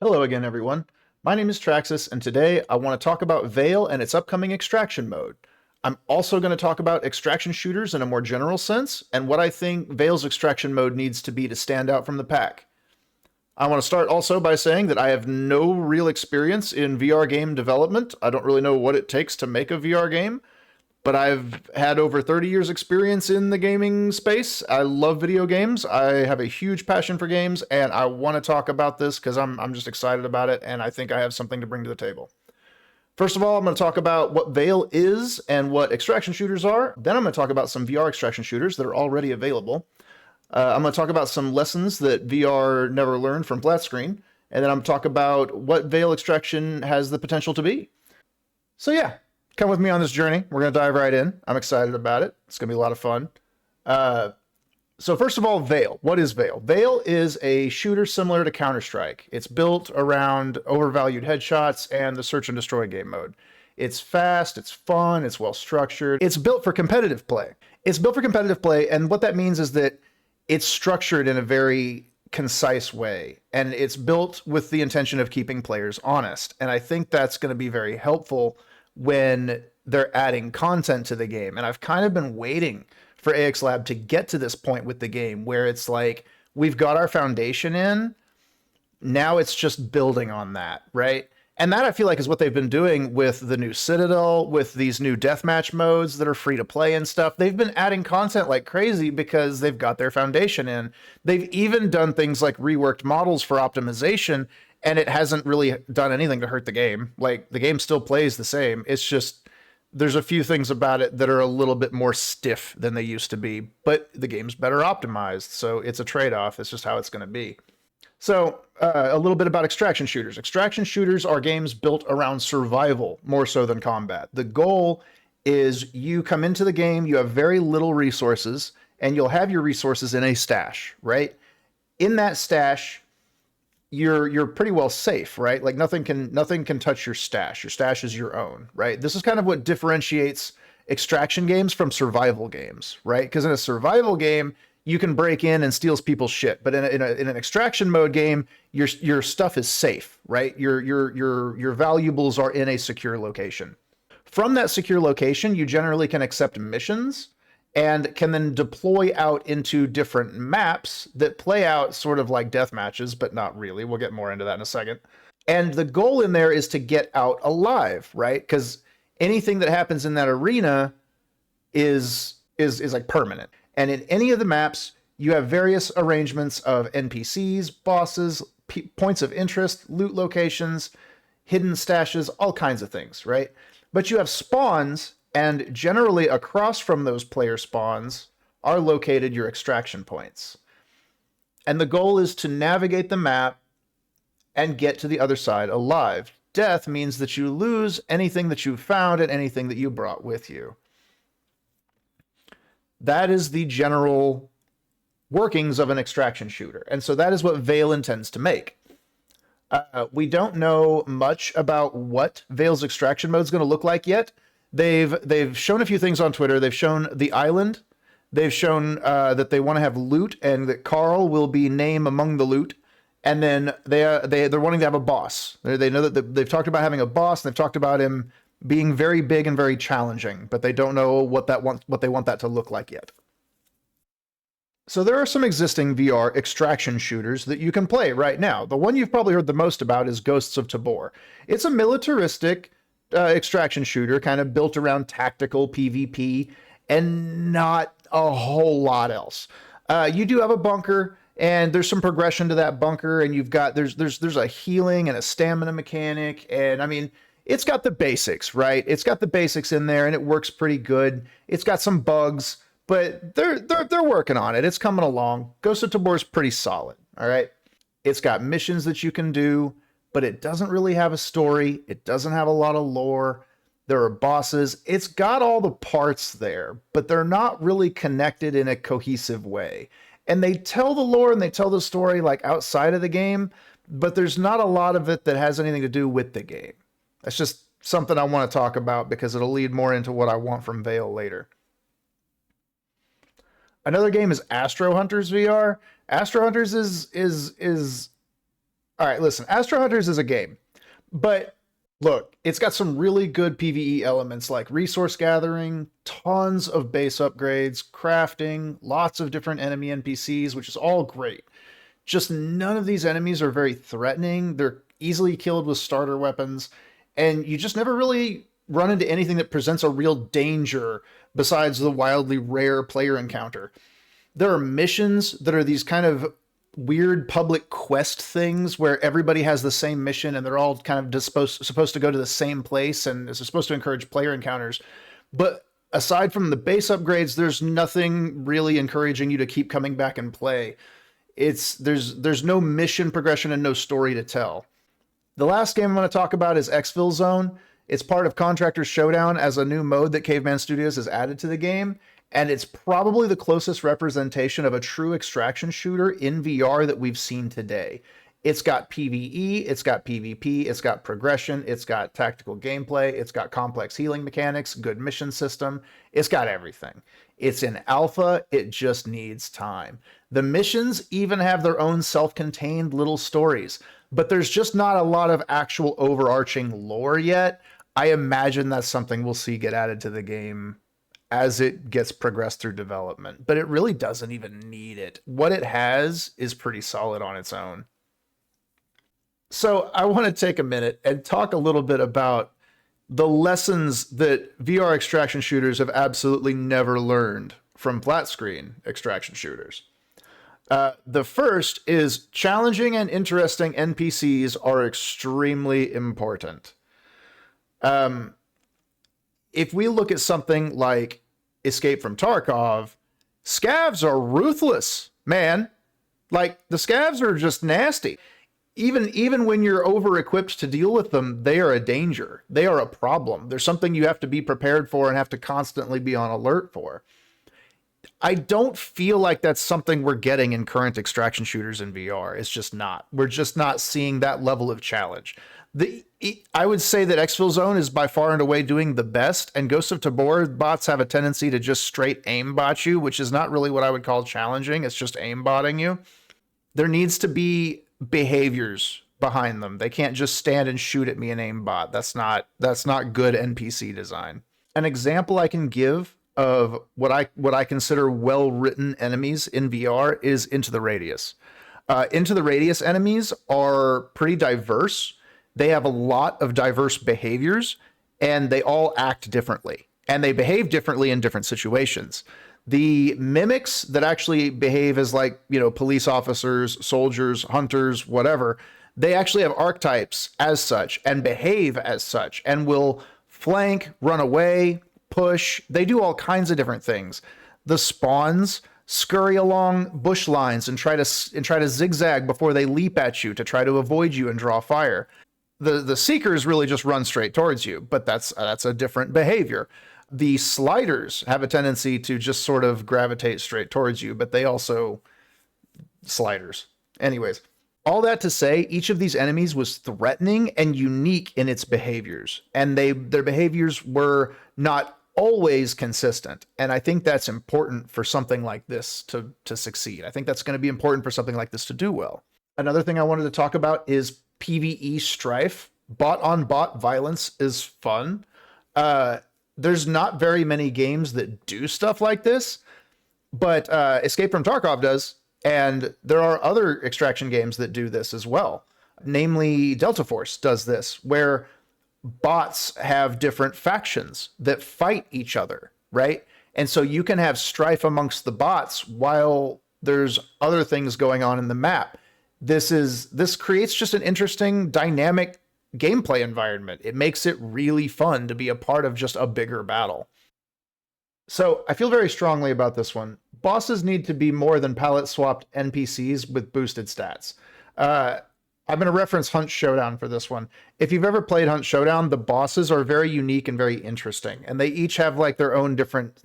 Hello again, everyone. My name is Traxxas, and today I want to talk about VAIL and its upcoming extraction mode. I'm also going to talk about extraction shooters in a more general sense, and what I think VAIL's extraction mode needs to be to stand out from the pack. I want to start also by saying that I have no real experience in VR game development. I don't really know what it takes to make a VR game, but I've had over 30 years experience in the gaming space. I love video games. I have a huge passion for games, and I want to talk about this because I'm just excited about it, and I think I have something to bring to the table. First of all, I'm going to talk about what VAIL is and what extraction shooters are. Then I'm going to talk about some VR extraction shooters that are already available. I'm going to talk about some lessons that VR never learned from flat screen, and then I'm going to talk about what VAIL extraction has the potential to be. So yeah, come with me on this journey. We're going to dive right in. I'm excited about it. It's going to be a lot of fun. So first of all, VAIL. What is VAIL? VAIL is a shooter similar to Counter-Strike. It's built around overvalued headshots and the search and destroy game mode. It's fast, it's fun, it's well structured. It's built for competitive play. And what that means is that it's structured in a very concise way, and it's built with the intention of keeping players honest. And I think that's going to be very helpful when they're adding content to the game. And I've kind of been waiting for AX Lab to get to this point with the game where it's like, we've got our foundation in, now it's just building on that, right? And that I feel like is what they've been doing with the new Citadel, with these new deathmatch modes that are free to play and stuff. They've been adding content like crazy because they've got their foundation in. They've even done things like reworked models for optimization, and it hasn't really done anything to hurt the game. Like, the game still plays the same. It's just there's a few things about it that are a little bit more stiff than they used to be, but the game's better optimized, so it's a trade-off. It's just how it's going to be. So a little bit about extraction shooters. Extraction shooters are games built around survival more so than combat. The goal is you come into the game, you have very little resources, and you'll have your resources in a stash, right? In that stash, you're pretty well safe, right? Like nothing can touch your stash. Your stash is your own, right? This is kind of what differentiates extraction games from survival games, right? Because in a survival game, you can break in and steal people's shit, but in an extraction mode game, your stuff is safe, right? Your valuables are in a secure location. From that secure location, you generally can accept missions and can then deploy out into different maps that play out sort of like death matches, but not really. We'll get more into that in a second. And the goal in there is to get out alive, right? Because anything that happens in that arena is like permanent. And in any of the maps, you have various arrangements of NPCs, bosses, points of interest, loot locations, hidden stashes, all kinds of things, right? But you have spawns, and generally across from those player spawns are located your extraction points. And the goal is to navigate the map and get to the other side alive. Death means that you lose anything that you found and anything that you brought with you. That is the general workings of an extraction shooter. And so that is what VAIL intends to make. We don't know much about what VAIL's extraction mode is going to look like yet. They've shown a few things on Twitter. They've shown the island. They've shown that they want to have loot and that Carl will be name among the loot. And then they're wanting to have a boss. They know that they've talked about having a boss, and they've talked about him being very big and very challenging, but they don't know what they want that to look like yet. So there are some existing VR extraction shooters that you can play right now. The one you've probably heard the most about is Ghosts of Tabor. It's a militaristic extraction shooter, kind of built around tactical PvP and not a whole lot else. You do have a bunker, and there's some progression to that bunker, and you've got there's a healing and a stamina mechanic, and I mean, it's got the basics, right? It's got the basics in there, and it works pretty good. It's got some bugs, but they're working on it. It's coming along. Ghost of Tabor is pretty solid, all right? It's got missions that you can do, but it doesn't really have a story. It doesn't have a lot of lore. There are bosses. It's got all the parts there, but they're not really connected in a cohesive way. And they tell the lore and they tell the story like outside of the game, but there's not a lot of it that has anything to do with the game. That's just something I want to talk about because it'll lead more into what I want from VAIL later. Another game is Astro Hunters VR. Astro Hunters is All right, listen, Astro Hunters is a game, but look, it's got some really good PvE elements like resource gathering, tons of base upgrades, crafting, lots of different enemy NPCs, which is all great. Just none of these enemies are very threatening. They're easily killed with starter weapons, and you just never really run into anything that presents a real danger besides the wildly rare player encounter. There are missions that are these kind of weird public quest things where everybody has the same mission and they're all kind of supposed to go to the same place and is supposed to encourage player encounters. But aside from the base upgrades, there's nothing really encouraging you to keep coming back and play. There's no mission progression and no story to tell. The last game I'm going to talk about is Exfil Zone. It's part of Contractor Showdown as a new mode that Caveman Studios has added to the game, and it's probably the closest representation of a true extraction shooter in VR that we've seen today. It's got PvE, it's got PvP, it's got progression, it's got tactical gameplay, it's got complex healing mechanics, good mission system, it's got everything. It's in alpha, it just needs time. The missions even have their own self-contained little stories, but there's just not a lot of actual overarching lore yet. I imagine that's something we'll see get added to the game as it gets progressed through development, but it really doesn't even need it. What it has is pretty solid on its own. So I want to take a minute and talk a little bit about the lessons that VR extraction shooters have absolutely never learned from flat screen extraction shooters. The first is challenging and interesting NPCs are extremely important. If we look at something like Escape from Tarkov, scavs are ruthless, man. Like, the scavs are just nasty. Even when you're over equipped to deal with them, they are a danger. They are a problem. There's something you have to be prepared for and have to constantly be on alert for. I don't feel like that's something we're getting in current extraction shooters in VR. It's just not. We're just not seeing that level of challenge. I would say that Exfil Zone is by far and away doing the best, and Ghost of Tabor bots have a tendency to just straight aimbot you, which is not really what I would call challenging. It's just aimbotting you. There needs to be behaviors behind them. They can't just stand and shoot at me and aimbot. That's not good NPC design. An example I can give of what I consider well-written enemies in VR is Into the Radius. Into the Radius enemies are pretty diverse. They have a lot of diverse behaviors, and they all act differently, and they behave differently in different situations. The mimics that actually behave as, like, police officers, soldiers, hunters, whatever, they actually have archetypes as such and behave as such and will flank, run away, push. They do all kinds of different things. The spawns scurry along bush lines and try to zigzag before they leap at you to try to avoid you and draw fire. The seekers really just run straight towards you, but that's a different behavior. The sliders have a tendency to just sort of gravitate straight towards you, but they also sliders. Anyways, all that to say, each of these enemies was threatening and unique in its behaviors, and their behaviors were not always consistent. And I think that's important for something like this to succeed. I think that's going to be important for something like this to do well. Another thing I wanted to talk about is PvE strife. Bot on bot violence is fun. There's not very many games that do stuff like this, but Escape from Tarkov does, and there are other extraction games that do this as well. Namely, Delta Force does this, where bots have different factions that fight each other, right? And so you can have strife amongst the bots while there's other things going on in the map. This creates just an interesting dynamic gameplay environment. It makes it really fun to be a part of just a bigger battle. So I feel very strongly about this one. Bosses need to be more than palette swapped NPCs with boosted stats. I'm going to reference Hunt Showdown for this one. If you've ever played Hunt Showdown, the bosses are very unique and very interesting, and they each have like their own different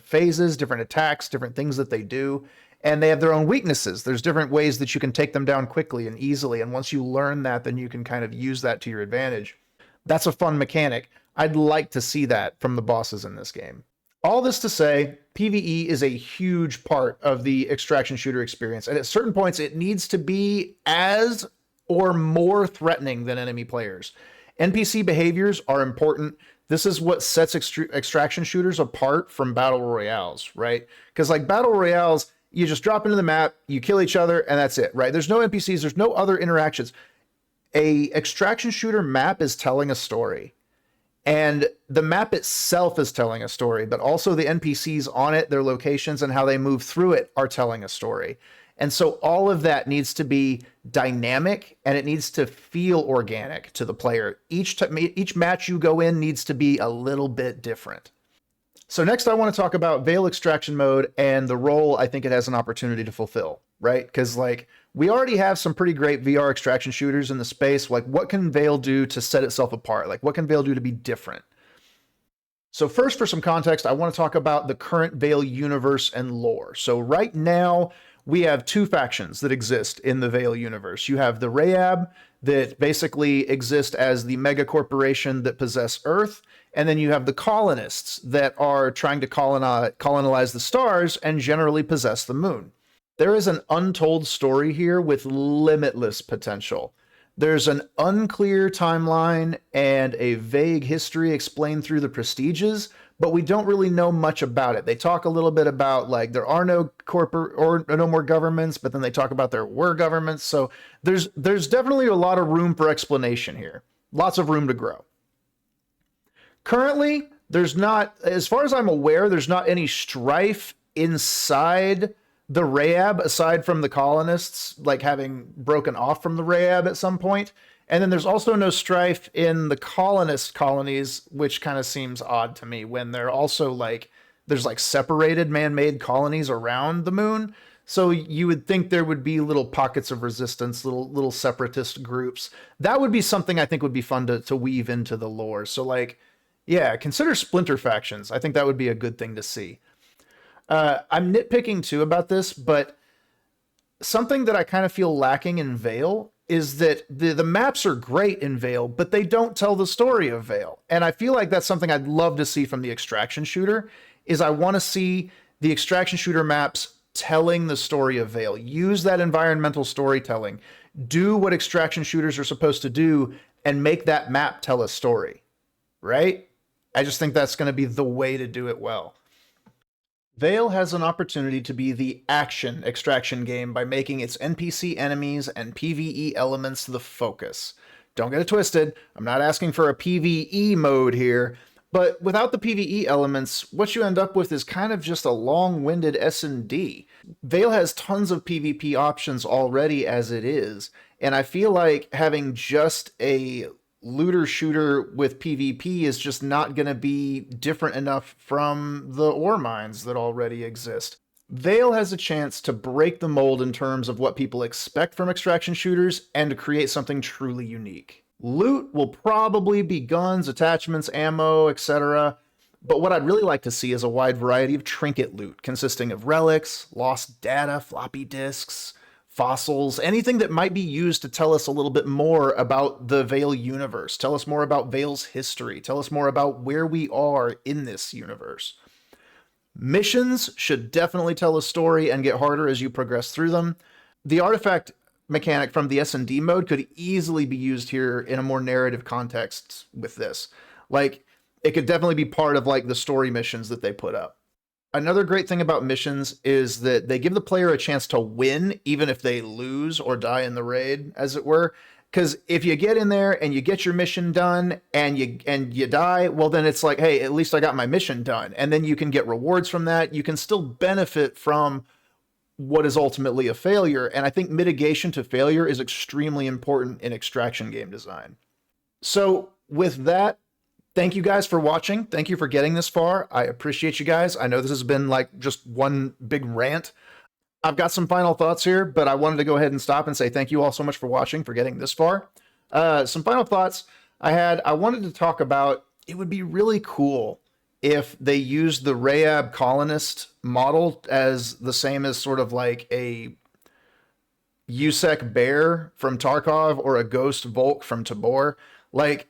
phases, different attacks, different things that they do, and they have their own weaknesses. There's different ways that you can take them down quickly and easily, and once you learn that, then you can kind of use that to your advantage. That's a fun mechanic. I'd like to see that from the bosses in this game. All this to say, PvE is a huge part of the extraction shooter experience, and at certain points it needs to be as or more threatening than enemy players. NPC behaviors are important. This is what sets extraction shooters apart from battle royales, right? Because like battle royales, you just drop into the map, you kill each other, and that's it, right? There's no NPCs, there's no other interactions. A extraction shooter map is telling a story. And the map itself is telling a story, but also the NPCs on it, their locations, and how they move through it are telling a story. And so all of that needs to be dynamic and it needs to feel organic to the player. Each match you go in needs to be a little bit different. So next I want to talk about VAIL Extraction mode and the role I think it has an opportunity to fulfill, right? Because like we already have some pretty great VR extraction shooters in the space. Like what can VAIL do to set itself apart? Like what can VAIL do to be different? So first, for some context, I want to talk about the current VAIL universe and lore. So right now, we have two factions that exist in the VAIL universe. You have the Rayab that basically exist as the mega corporation that possess Earth, and then you have the colonists that are trying to colonize the stars and generally possess the moon. There is an untold story here with limitless potential. There's an unclear timeline and a vague history explained through the prestiges, but we don't really know much about it. They talk a little bit about like there are no corporate or no more governments, but then they talk about there were governments. So there's definitely a lot of room for explanation here. Lots of room to grow. Currently, there's not, as far as I'm aware, there's not any strife inside the Rayab aside from the colonists like having broken off from the Rayab at some point. And then there's also no strife in the colonist colonies, which kind of seems odd to me when they're also like, there's like separated man-made colonies around the moon. So you would think there would be little pockets of resistance, little separatist groups. That would be something I think would be fun to weave into the lore. So like, yeah, consider splinter factions. I think that would be a good thing to see. I'm nitpicking too about this, but something that I kind of feel lacking in VAIL is that the maps are great in VAIL, but they don't tell the story of VAIL. And I feel like that's something I'd love to see from the extraction shooter, is I want to see the extraction shooter maps telling the story of VAIL. Use that environmental storytelling. Do what extraction shooters are supposed to do and make that map tell a story, right? I just think that's going to be the way to do it well. VAIL has an opportunity to be the action extraction game by making its NPC enemies and PvE elements the focus. Don't get it twisted, I'm not asking for a PvE mode here, but without the PvE elements, what you end up with is kind of just a long-winded S&D. VAIL has tons of PvP options already as it is, and I feel like having just a looter shooter with PvP is just not going to be different enough from the ore mines that already exist. VAIL has a chance to break the mold in terms of what people expect from extraction shooters and to create something truly unique. Loot will probably be guns, attachments, ammo, etc. But what I'd really like to see is a wide variety of trinket loot consisting of relics, lost data, floppy disks, fossils, anything that might be used to tell us a little bit more about the VAIL universe, tell us more about VAIL's history, tell us more about where we are in this universe. Missions should definitely tell a story and get harder as you progress through them. The artifact mechanic from the S&D mode could easily be used here in a more narrative context with this. Like, it could definitely be part of like the story missions that they put up. Another great thing about missions is that they give the player a chance to win even if they lose or die in the raid, as it were. Because if you get in there and you get your mission done and you die, well then it's like, hey, at least I got my mission done. And then you can get rewards from that. You can still benefit from what is ultimately a failure. And I think mitigation to failure is extremely important in extraction game design. So with that, thank you guys for watching. Thank you for getting this far. I appreciate you guys. I know this has been like just one big rant. I've got some final thoughts here, but I wanted to go ahead and stop and say thank you all so much for watching, for getting this far. Some final thoughts I wanted to talk about, it would be really cool if they used the Rayab colonist model as the same as sort of like a Yusek Bear from Tarkov or a Ghost Volk from Tabor. Like,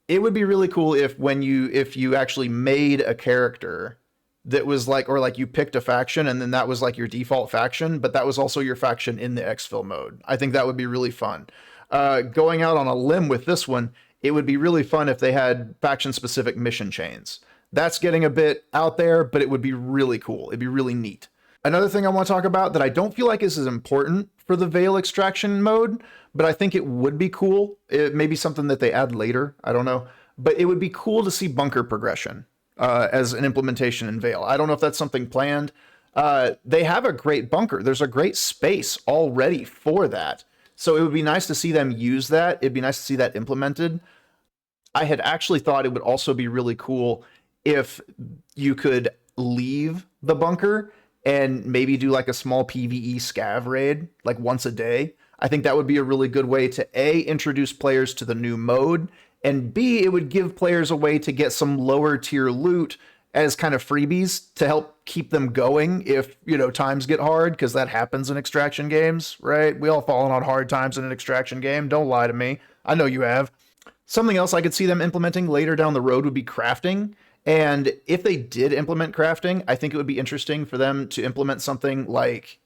it would be really cool if you actually made a character that was like, or like you picked a faction and then that was like your default faction, but that was also your faction in the exfil mode. I think that would be really fun. Going out on a limb with this one, it would be really fun if they had faction-specific mission chains. That's getting a bit out there, but it would be really cool. It'd be really neat. Another thing I want to talk about that I don't feel like is as important for the VAIL extraction mode, but I think it would be cool. It may be something that they add later. I don't know. But it would be cool to see bunker progression as an implementation in VAIL. I don't know if that's something planned. They have a great bunker. There's a great space already for that. So it would be nice to see them use that. It'd be nice to see that implemented. I had actually thought it would also be really cool if you could leave the bunker and maybe do like a small PvE scav raid like once a day. I think that would be a really good way to A, introduce players to the new mode, and B, it would give players a way to get some lower tier loot as kind of freebies to help keep them going if, you know, times get hard, because that happens in extraction games, right? We all fallen on hard times in an extraction game. Don't lie to me. I know you have. Something else I could see them implementing later down the road would be crafting. And if they did implement crafting, I think it would be interesting for them to implement something like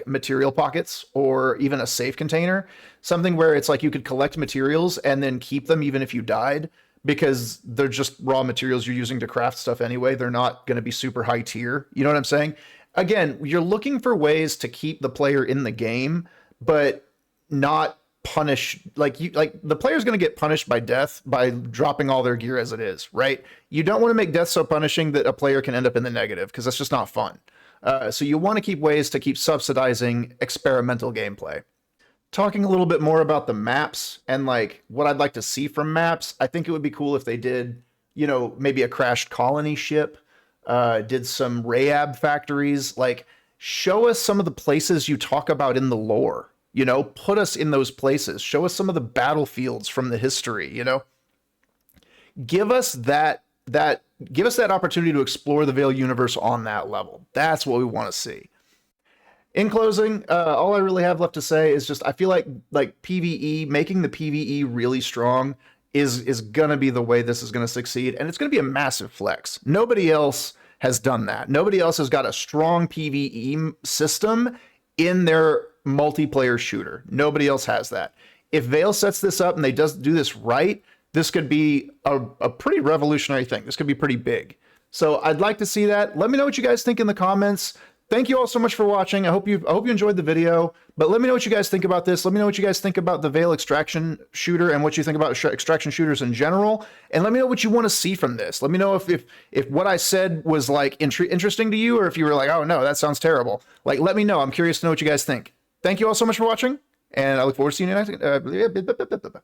material pockets or even a safe container, something where it's like you could collect materials and then keep them even if you died, because they're just raw materials you're using to craft stuff anyway. They're not going to be super high tier. You know what I'm saying? Again, you're looking for ways to keep the player in the game, but not punish, like the player's going to get punished by death by dropping all their gear as it is, right? You don't want to make death so punishing that a player can end up in the negative, because that's just not fun. So you want to keep ways to keep subsidizing experimental gameplay. Talking a little bit more about the maps and like what I'd like to see from maps, I think it would be cool if they did, you know, maybe a crashed colony ship, did some Rayab factories, like show us some of the places you talk about in the lore. You know, put us in those places. Show us some of the battlefields from the history, you know. Give us that opportunity to explore the VAIL universe on that level. That's what we want to see. In closing, all I really have left to say is just I feel like PvE, making the PvE really strong is going to be the way this is going to succeed, and it's going to be a massive flex. Nobody else has done that. Nobody else has got a strong PvE system in their multiplayer shooter. Nobody else has that. If VAIL sets this up and they do this right, this could be a pretty revolutionary thing. This could be pretty big. So I'd like to see that. Let me know what you guys think in the comments. Thank you all so much for watching. I hope you enjoyed the video, but let me know what you guys think about this. Let me know what you guys think about the VAIL extraction shooter and what you think about extraction shooters in general. And let me know what you want to see from this. Let me know if what I said was like interesting to you, or if you were like, oh no, that sounds terrible. Like, let me know. I'm curious to know what you guys think. Thank you all so much for watching, and I look forward to seeing you next.